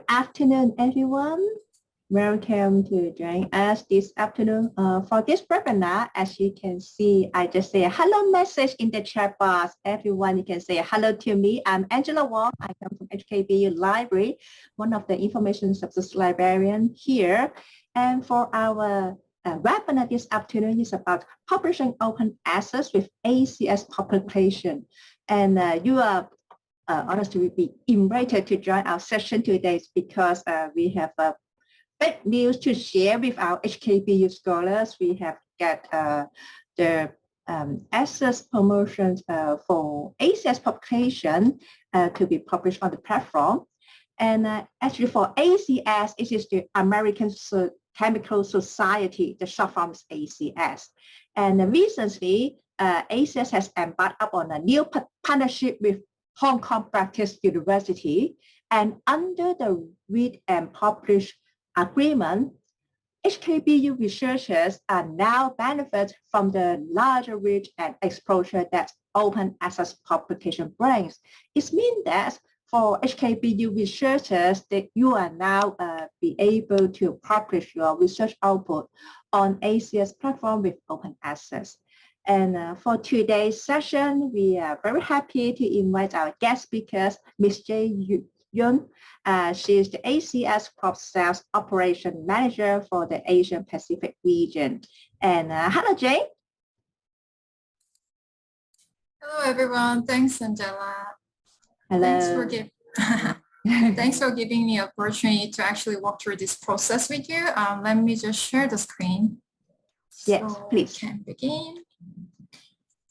afternoon, everyone. Welcome to join us this afternoon for this webinar. As you can see, I just say a hello message in the chat box. Everyone, you can say hello to me. I'm Angela Wong. I come from HKBU Library, one of the information services librarian here. And for our webinar this afternoon is about publishing open access with ACS publication. And you are honestly be invited to join our session today because we have a big news to share with our HKBU scholars. We have got the access promotions for ACS publication to be published on the platform. And actually for ACS, it is the American Chemical Society, the short form is ACS. And recently, ACS has embarked upon a new partnership with Hong Kong Baptist University, and under the Read and Publish agreement, HKBU researchers are now benefit from the larger reach and exposure that open access publication brings. It means that for HKBU researchers, that you are now be able to publish your research output on ACS platform with open access. And for today's session, we are very happy to invite our guest speakers, Ms. Jay Yun. She is the ACS Process Operation Manager for the Asian Pacific region. And hello, Jay. Hello, everyone. Thanks, Angela. Hello. Thanks for giving me an opportunity to actually walk through this process with you. Let me just share the screen. Yes, so please. We can begin.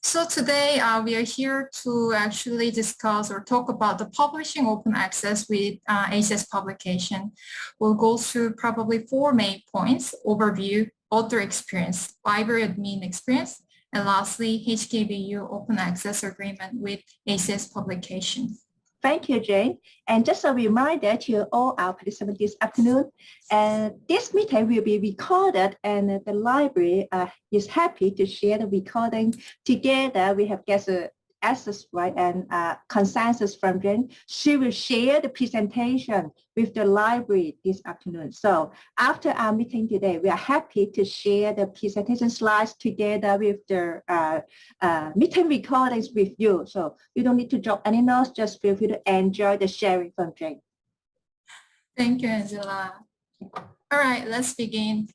So today we are here to actually discuss or talk about the publishing open access with ACS publication. We'll go through probably 4 main points: overview, author experience, library admin experience, and lastly, HKBU open access agreement with ACS publication. Thank you, Jane. And just a reminder to all our participants this afternoon, this meeting will be recorded, and the library is happy to share the recording together. We have guest access right and consensus from Jane. She will share the presentation with the library this afternoon. So after our meeting today, we are happy to share the presentation slides together with the meeting recordings with you. So you don't need to drop any notes, just feel free to enjoy the sharing from Jane. Thank you, Angela. All right, let's begin.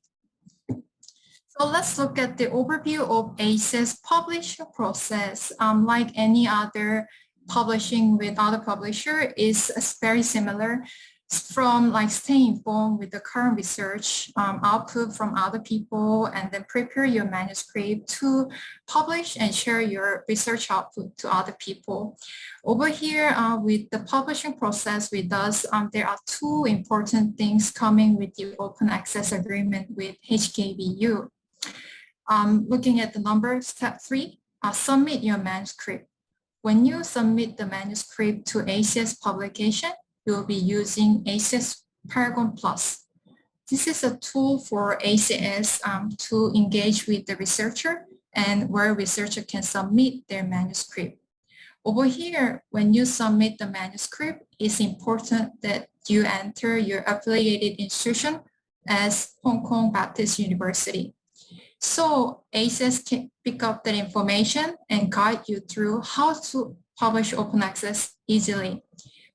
So let's look at the overview of ACS publisher process. Like any other publishing with other publisher, is very similar. From like staying informed with the current research output from other people, and then prepare your manuscript to publish and share your research output to other people. Over here with the publishing process with us, there are 2 important things coming with the open access agreement with HKBU. Looking at the number, step 3, submit your manuscript. When you submit the manuscript to ACS publication, you'll be using ACS Paragon Plus. This is a tool for ACS to engage with the researcher, and where researcher can submit their manuscript. Over here, when you submit the manuscript, it's important that you enter your affiliated institution as Hong Kong Baptist University. So ACS can pick up that information and guide you through how to publish open access easily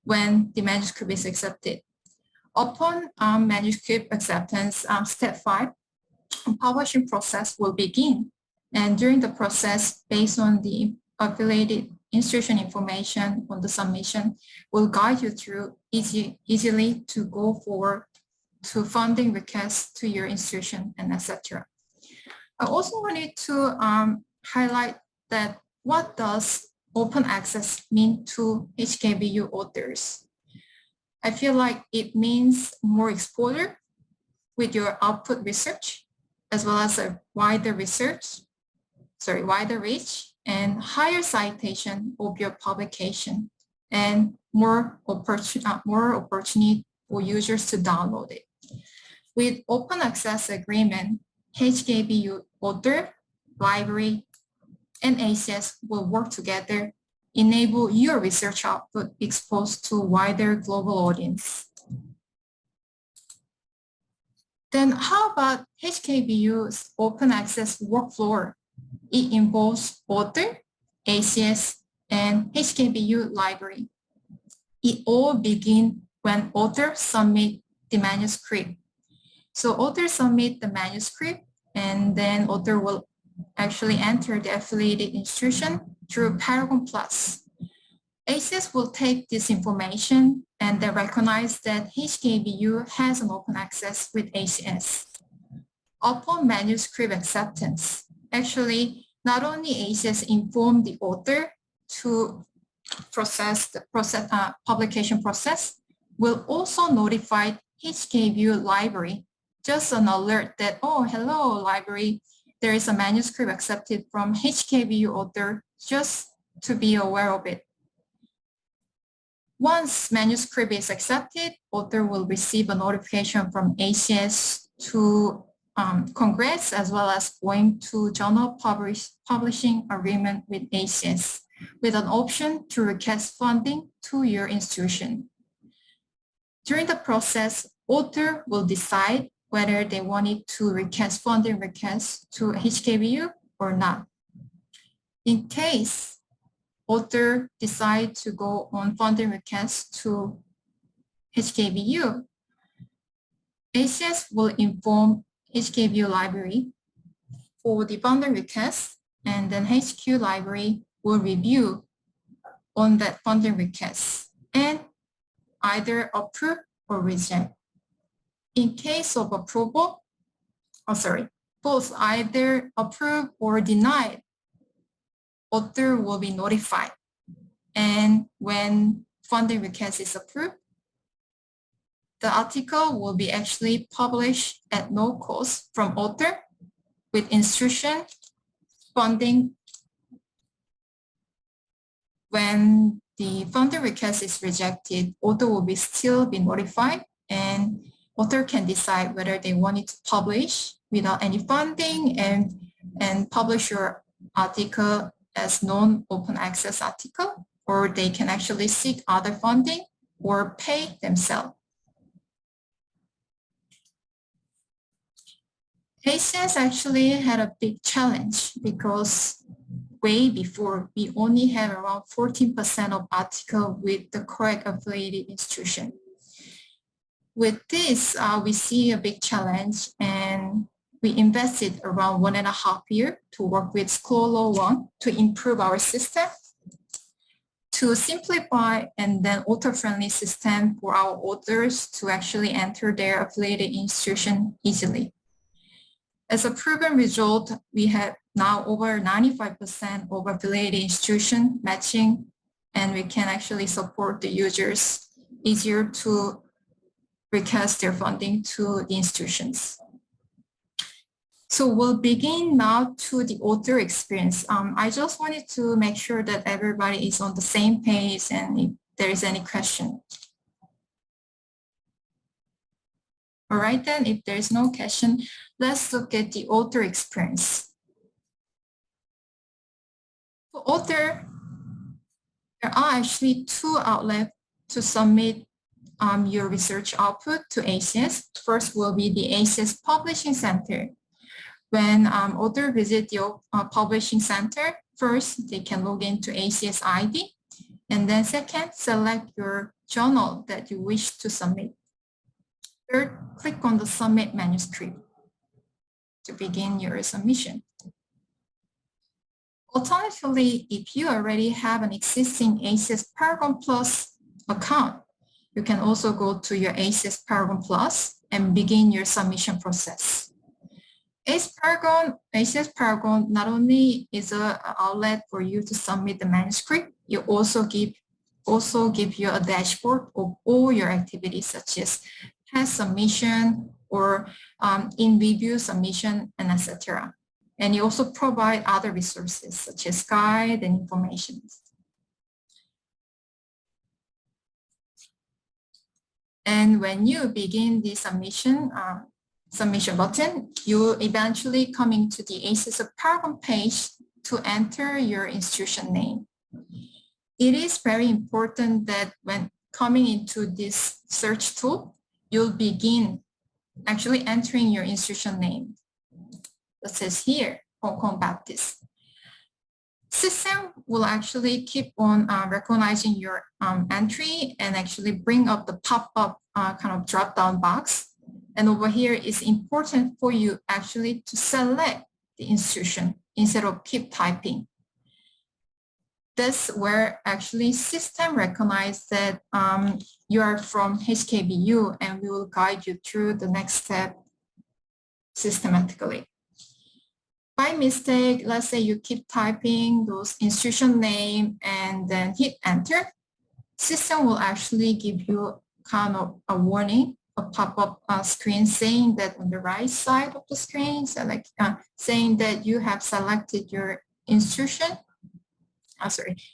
when the manuscript is accepted. Upon manuscript acceptance, step 5, publishing process will begin. And during the process, based on the affiliated institution information on the submission, will guide you through easily to go forward to funding requests to your institution and etc. I also wanted to highlight that what does open access mean to HKBU authors? I feel like it means more exposure with your output research, as well as a wider reach and higher citation of your publication, and more opportunity for users to download it. With open access agreement, HKBU author, library, and ACS will work together, enable your research output exposed to wider global audience. Then how about HKBU's open access workflow? It involves author, ACS, and HKBU library. It all begins when author submit the manuscript. So author submit the manuscript, and then author will actually enter the affiliated institution through Paragon Plus. ACS will take this information and then recognize that HKBU has an open access with ACS. Upon manuscript acceptance, actually, not only ACS inform the author to process the publication process, will also notify HKBU library, just an alert that, oh, hello, library, there is a manuscript accepted from HKBU author, just to be aware of it. Once manuscript is accepted, author will receive a notification from ACS to Congress, as well as going to journal publishing agreement with ACS, with an option to request funding to your institution. During the process, author will decide whether they wanted to request funding request to HKBU or not. In case author decide to go on funding request to HKBU, ACS will inform HKBU library for the funding request, and then HQ library will review on that funding request and either approve or reject. In case of approval, both either approve or deny, author will be notified. And when funding request is approved, the article will be actually published at no cost from author with institution funding. When the funding request is rejected, author will still be notified, and author can decide whether they wanted to publish without any funding and publish your article as non-open access article, or they can actually seek other funding or pay themselves. ACS actually had a big challenge because way before, we only had around 14% of articles with the correct affiliated institution. With this, we see a big challenge, and we invested around 1.5 years to work with Scholar One to improve our system, to simplify and then author-friendly system for our authors to actually enter their affiliated institution easily. As a proven result, we have now over 95% of affiliated institution matching, and we can actually support the users easier to request their funding to the institutions. So we'll begin now to the author experience. I just wanted to make sure that everybody is on the same page and if there is any question. All right, then, if there's no question, let's look at the author experience. For author, there are actually two outlets to submit your research output to ACS. First will be the ACS Publishing Center. When author visit your publishing center, first, they can log into ACS ID, and then second, select your journal that you wish to submit. Third, click on the Submit Manuscript to begin your submission. Alternatively, if you already have an existing ACS Paragon Plus account, you can also go to your ACS Paragon Plus and begin your submission process. ACS Paragon not only is an outlet for you to submit the manuscript, it also give you a dashboard of all your activities, such as past submission or in review submission, and etc. And you also provide other resources such as guide and information. And when you begin the submission button, you will eventually come into the ACS Paragon page to enter your institution name. It is very important that when coming into this search tool, you'll begin actually entering your institution name. That says here, Hong Kong Baptist. System will actually keep on recognizing your entry and actually bring up the pop-up kind of drop-down box. And over here, it's important for you actually to select the institution instead of keep typing. That's where actually system recognize that you are from HKBU, and we will guide you through the next step systematically. By mistake, let's say you keep typing those institution name and then hit enter, system will actually give you kind of a warning, a pop-up screen saying that on the right side of the screen, saying that you have selected your institution.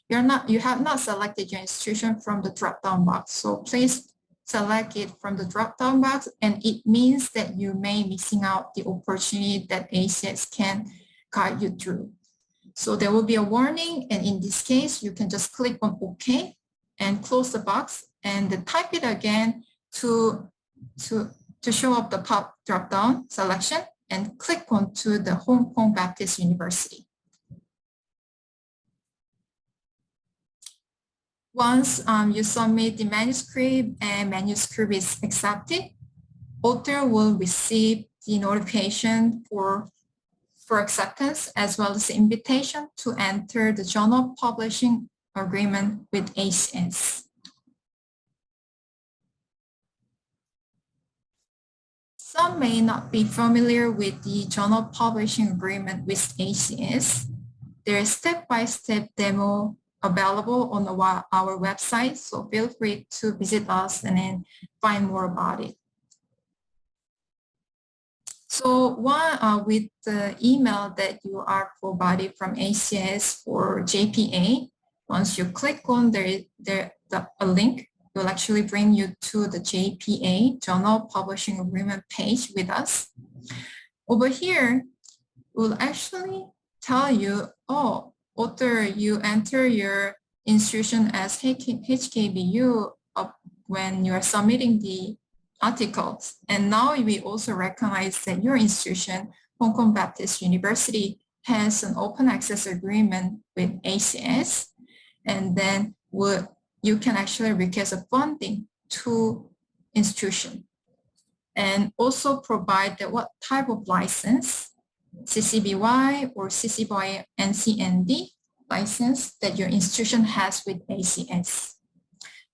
You have not selected your institution from the drop-down box. So please select it from the drop-down box, and it means that you may missing out the opportunity that ACS can guide you through. So there will be a warning, and in this case, you can just click on OK and close the box, and then type it again to show up the pop drop-down selection, and click on to the Hong Kong Baptist University. Once you submit the manuscript and manuscript is accepted, author will receive the notification for acceptance, as well as the invitation to enter the journal publishing agreement with ACS. Some may not be familiar with the journal publishing agreement with ACS. There is step-by-step demo available on our website, so feel free to visit us and then find more about it. So with the email that you are provided from ACS for JPA, once you click on a link, it will actually bring you to the JPA, Journal Publishing Agreement page with us. Over here, it will actually tell you, oh, author, you enter your institution as HKBU when you are submitting the articles. And now we also recognize that your institution, Hong Kong Baptist University, has an open access agreement with ACS. And then you can actually request a funding to institution. And also provide what type of license, CC BY or CC BY NCND license that your institution has with ACS.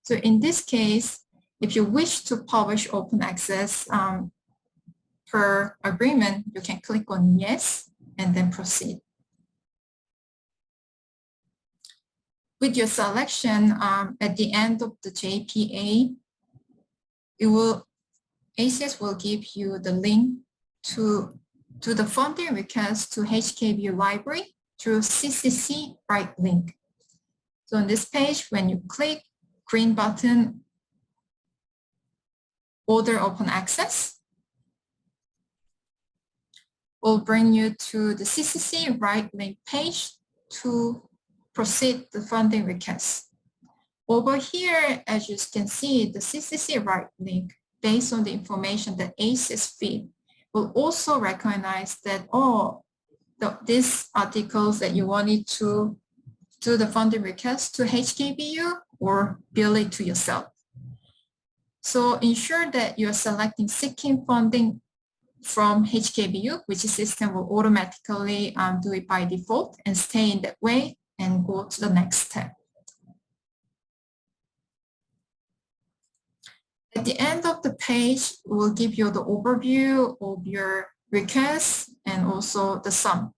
So in this case, if you wish to publish open access per agreement, you can click on yes and then proceed. With your selection, at the end of the JPA, ACS will give you the link to the funding request to HKBU library through CCC RightsLink. So on this page, when you click green button, Order Open Access, will bring you to the CCC RightsLink page to proceed the funding request. Over here, as you can see, the CCC RightsLink, based on the information that ACS feed, will also recognize that, these articles that you wanted to do the funding request to HKBU or bill it to yourself. So ensure that you're seeking funding from HKBU, which the system will automatically do it by default, and stay in that way and go to the next step. At the end of the page, it will give you the overview of your request and also the sum.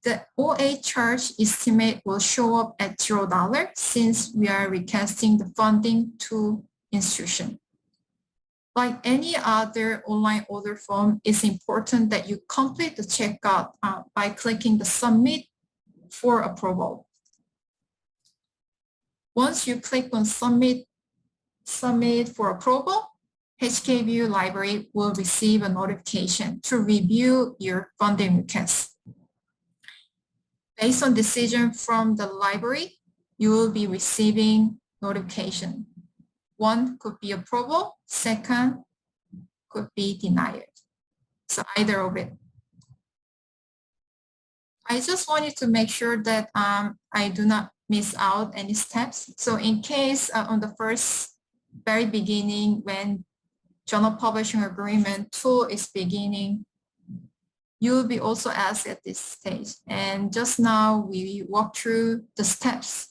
The OA charge estimate will show up at $0 since we are requesting the funding to institution. Like any other online order form, it's important that you complete the checkout by clicking the Submit for approval. Once you click on Submit for approval, HKBU Library will receive a notification to review your funding request. Based on decision from the library, you will be receiving notification. One could be approval, second could be denied. So either of it. I just wanted to make sure that I do not miss out any steps. So in case on the very beginning, when journal publishing agreement tool is beginning, you will be also asked at this stage. And just now we walked through the steps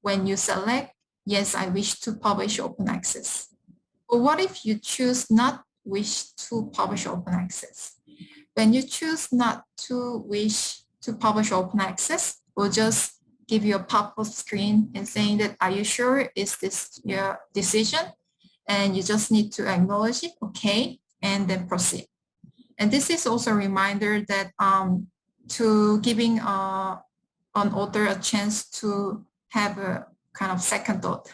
when you select, yes, I wish to publish open access. But what if you choose not wish to publish open access? When you choose not to wish to publish open access, we'll just give you a pop-up screen and saying that, are you sure is this your decision? And you just need to acknowledge it, okay, and then proceed. And this is also a reminder that to giving an author a chance to have a kind of second thought.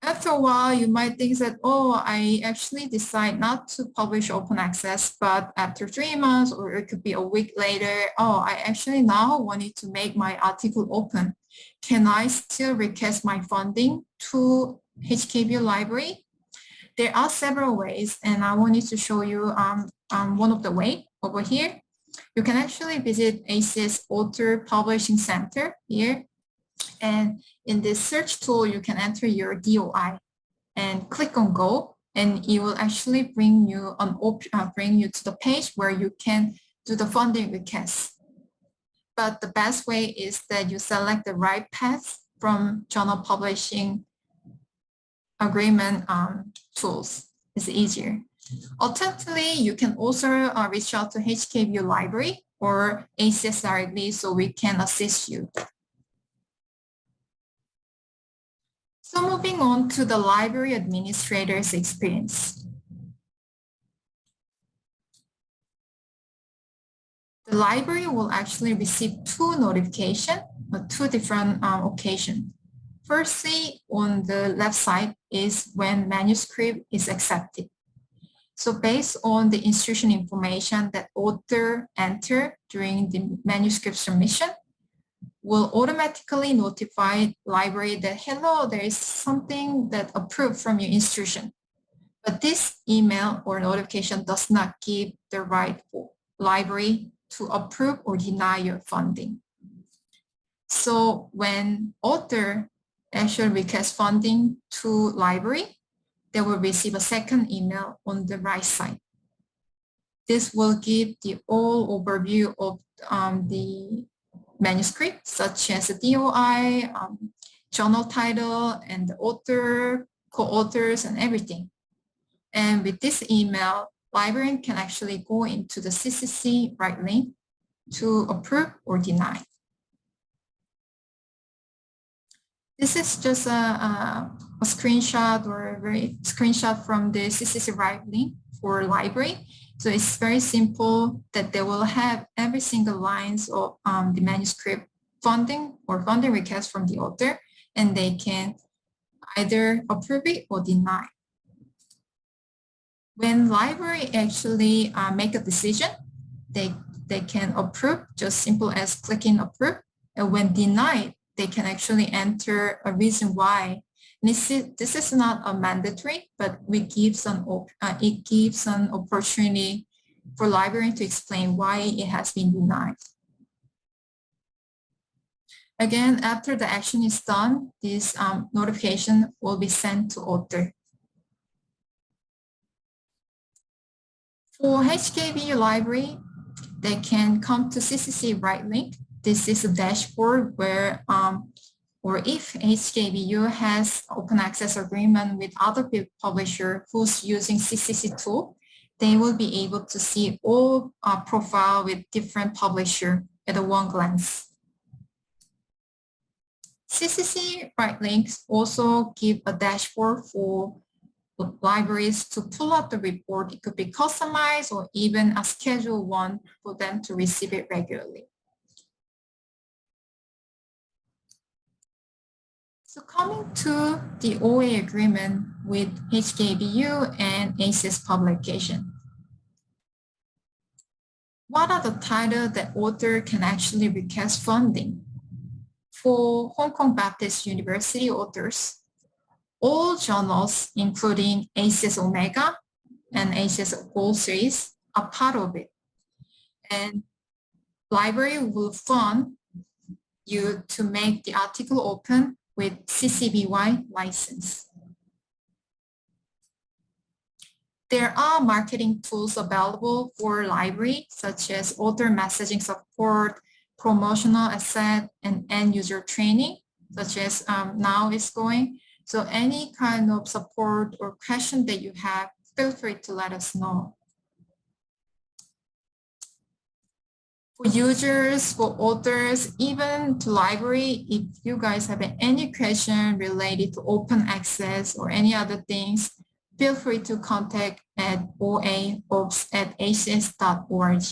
After a while, you might think that, oh, I actually decide not to publish open access, but after 3 months, or it could be a week later, oh, I actually now wanted to make my article open. Can I still request my funding to HKBU library? There are several ways, and I wanted to show you one of the way over here. You can actually visit ACS Author Publishing Center here. And in this search tool, you can enter your DOI and click on Go, and it will actually bring you to the page where you can do the funding request. But the best way is that you select the right path from journal publishing agreement tools. It's easier. Alternatively, you can also reach out to HKBU library or ACS directly so we can assist you. So moving on to the library administrator's experience. The library will actually receive 2 notifications on 2 different occasions. Firstly, on the left side is when manuscript is accepted. So based on the institution information that author enter during the manuscript submission, will automatically notify library that, hello, there is something that approved from your institution. But this email or notification does not give the right library to approve or deny your funding. So when author actually requests funding to library, they will receive a second email on the right side. This will give the all overview of the manuscript, such as the DOI, journal title, and the author, co-authors, and everything. And with this email, librarian can actually go into the CCC RightsLink to approve or deny. This is just a screenshot or a screenshot from the CCC RightsLink for library. So it's very simple that they will have every single lines of the manuscript funding or funding request from the author, and they can either approve it or deny. When library actually make a decision, they can approve, just simple as clicking approve. And when denied, they can actually enter a reason why. This is not a mandatory, but it gives an opportunity for librarian to explain why it has been denied. Again, after the action is done, this notification will be sent to author. For HKBU library, they can come to CCC RightsLink. This is a dashboard where or if HKBU has open access agreement with other publisher who's using CC2 tool, they will be able to see all profile with different publisher at a one glance. CCC RightsLink also give a dashboard for libraries to pull up the report. It could be customized or even a scheduled one for them to receive it regularly. So coming to the OA agreement with HKBU and ACS publication. What are the titles that author can actually request funding? For Hong Kong Baptist University authors, all journals, including ACS Omega and ACS Gold Series, are part of it. And library will fund you to make the article open with CC BY license. There are marketing tools available for library, such as author messaging support, promotional asset, and end user training, such as now is going. So any kind of support or question that you have, feel free to let us know. For users, for authors, even to library, if you guys have any question related to open access or any other things, feel free to contact at oaops@acs.org.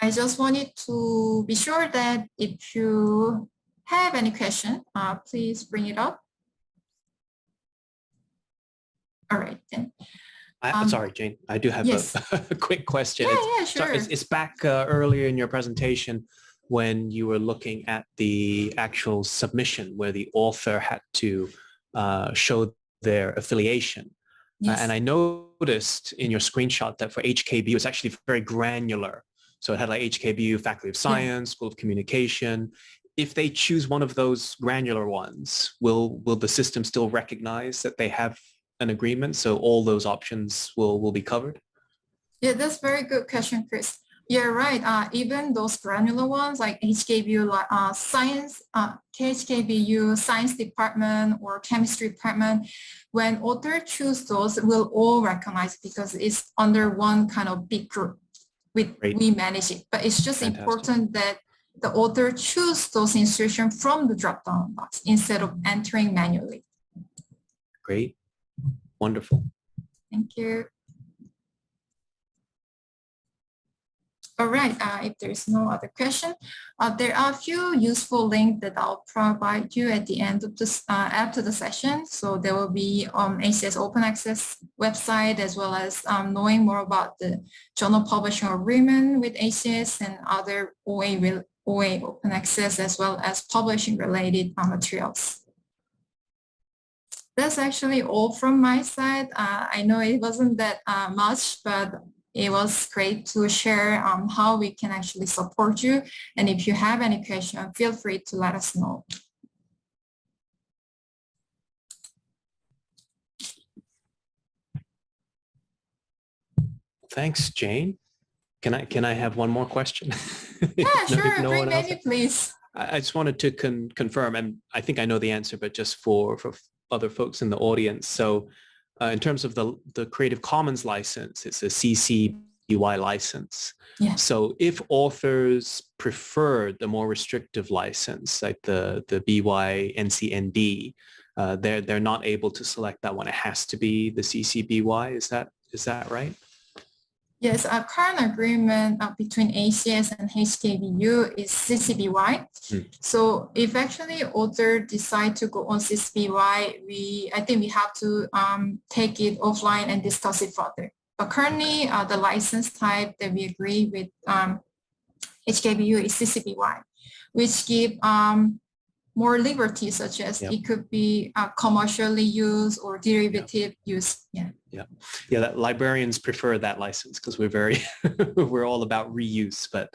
I just wanted to be sure that if you have any question, please bring it up. All right, then. Sorry, Jane, I do have yes. a quick question. Yeah, sure. Sorry, it's back earlier in your presentation when you were looking at the actual submission where the author had to show their affiliation. Yes. And I noticed in your screenshot that for HKBU, it's actually very granular. So it had like HKBU, Faculty of Science, School of Communication. If they choose one of those granular ones, will the system still recognize that they have an agreement? So all those options will be covered? Yeah, that's a very good question, Chris. You're right. Even those granular ones like HKBU Science, HKBU Science Department or Chemistry Department, when author choose those, we'll all recognize because it's under one kind of big group. We manage it, but it's just important that the author choose those institutions from the drop-down box instead of entering manually. Great. Wonderful. Thank you. All right, if there's no other question, there are a few useful links that I'll provide you at the end of this, after the session. So there will be ACS Open Access website, as well as knowing more about the journal publishing agreement with ACS and other OA Open Access, as well as publishing related materials. That's actually all from my side. I know it wasn't that much, but it was great to share how we can actually support you. And if you have any question, feel free to let us know. Thanks, Jane. Can I have one more question? Yeah, sure. Bring maybe, please. I just wanted to confirm, and I think I know the answer, but just for other folks in the audience. So in terms of the Creative Commons license, it's a CC BY license. Yeah. So if authors prefer the more restrictive license, like the BY NCND, they're not able to select that one. It has to be the CC BY. Is that right? Yes, our current agreement between ACS and HKBU is CC BY. So if actually author decide to go on CC BY, I think we have to take it offline and discuss it further. But currently, the license type that we agree with HKBU is CC BY, which give more liberty, such as it could be commercially used or derivative use. Yeah. That librarians prefer that license because we're all about reuse, but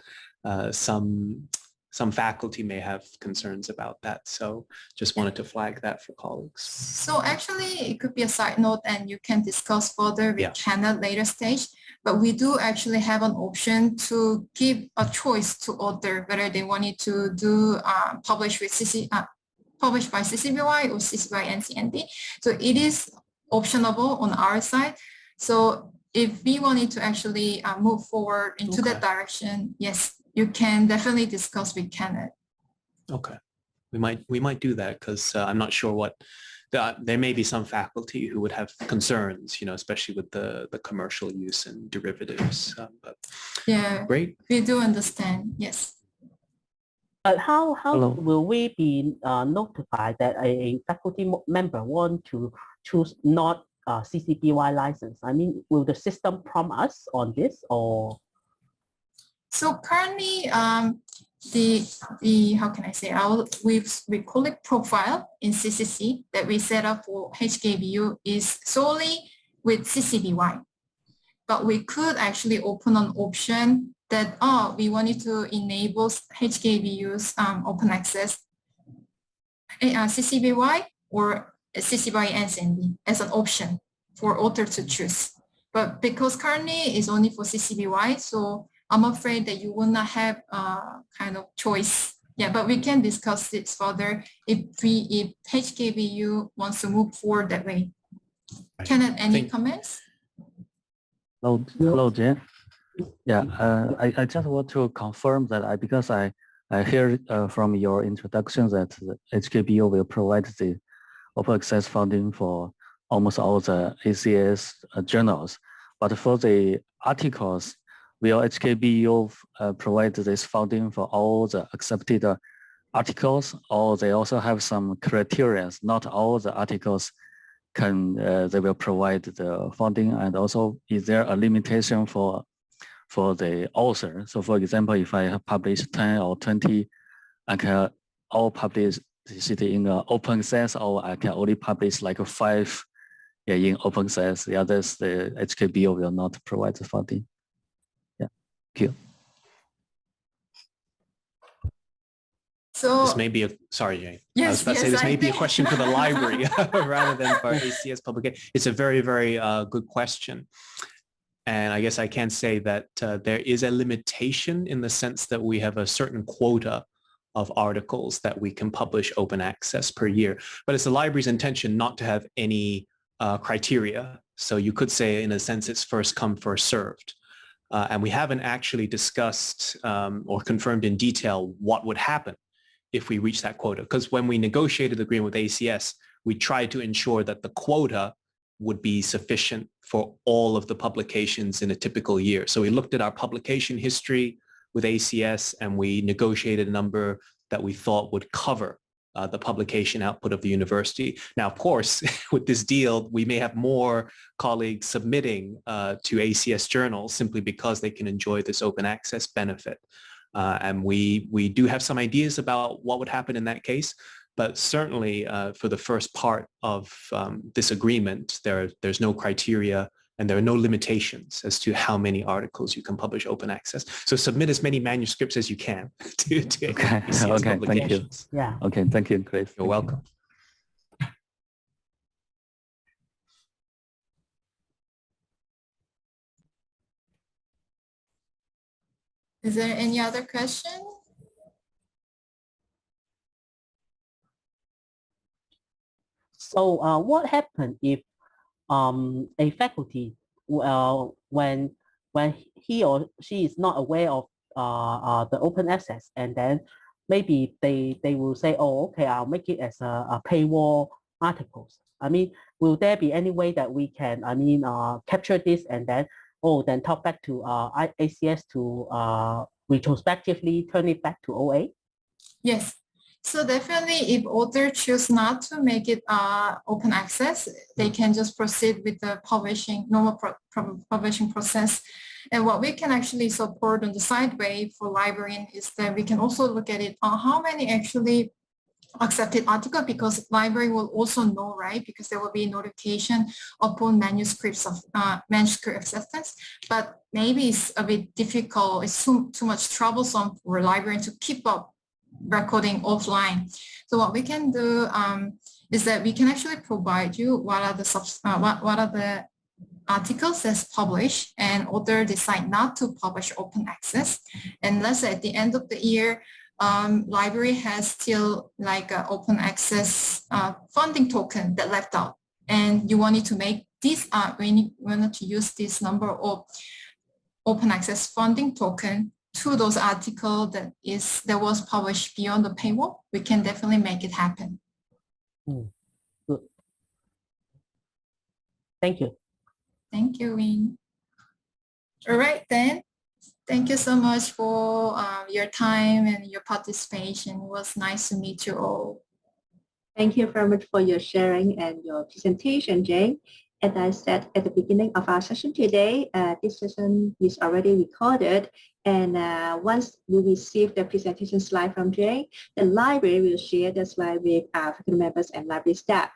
some faculty may have concerns about that. So just wanted to flag that for colleagues. So actually, it could be a side note, and you can discuss further with Kenneth later stage. But we do actually have an option to give a choice to author whether they wanted to do published by CC BY or CC BY NCND. So it is optionable on our side. So if we wanted to actually move forward into that direction, yes, you can definitely discuss with Kenneth. Okay, we might do that because I'm not sure what. There may be some faculty who would have concerns, especially with the commercial use and derivatives. But yeah, great. We do understand. Yes. But how will we be notified that a faculty member want to choose not CC BY license? I mean, will the system prompt us on this or? So currently, how can I say, we call it profile in CCC that we set up for HKBU is solely with CCBY. But we could actually open an option that, we wanted to enable HKBU's open access CCBY or CCBY NCNB as an option for author to choose. But because currently it's only for CCBY, so I'm afraid that you will not have kind of choice. Yeah, but we can discuss this further if HKBU wants to move forward that way. Kenneth, any comments? Hello, Jen. Yeah, I just want to confirm that because I hear from your introduction that the HKBU will provide the open access funding for almost all the ACS journals. But for the articles, will HKBU provide this funding for all the accepted articles, or they also have some criteria? Not all the articles they will provide the funding, and also is there a limitation for the author? So for example, if I have published 10 or 20, I can all publish it in open access, or I can only publish like 5 in open access. The others, the HKBU will not provide the funding. Yeah, thank you. So this may be sorry, Jane. Yes, I was about to say this may be a question for the library rather than for ACS publication. It's a very, very good question. And I guess I can say that there is a limitation in the sense that we have a certain quota of articles that we can publish open access per year. But it's the library's intention not to have any criteria. So you could say, in a sense, it's first come, first served. And we haven't actually discussed or confirmed in detail what would happen if we reach that quota. Because when we negotiated the agreement with ACS, we tried to ensure that the quota would be sufficient for all of the publications in a typical year. So we looked at our publication history with ACS and we negotiated a number that we thought would cover the publication output of the university. Now, of course, with this deal, we may have more colleagues submitting to ACS journals simply because they can enjoy this open access benefit. And we do have some ideas about what would happen in that case. But certainly for the first part of this agreement, there's no criteria and there are no limitations as to how many articles you can publish open access. So submit as many manuscripts as you can to okay, thank you. Yeah. Okay, thank you, Chris. You're welcome. Is there any other question? So what happened if a faculty, when he or she is not aware of the open access, and then maybe they will say, oh, okay, I'll make it as a paywall articles. I mean, will there be any way that we can, capture this and then, then talk back to ACS to retrospectively turn it back to OA? Yes. So definitely, if author choose not to make it open access, they can just proceed with the normal publishing process. And what we can actually support on the sideway for librarian is that we can also look at it on how many actually accepted article, because library will also know, right? Because there will be notification upon manuscript acceptance. But maybe it's a bit difficult. It's too much troublesome for a librarian to keep up recording offline. So what we can do is that we can actually provide you what are the articles that's published, and author decide not to publish open access. And let's say at the end of the year, library has still like an open access funding token that left out, and you wanted to make this we wanted to use this number of open access funding token to those articles that was published beyond the paywall. We can definitely make it happen. Good. Thank you. Thank you, Win. All right, then. Thank you so much for your time and your participation. It was nice to meet you all. Thank you very much for your sharing and your presentation, Jane. As I said at the beginning of our session today, this session is already recorded. And once you receive the presentation slide from Jane, the library will share the slide with our faculty members and library staff.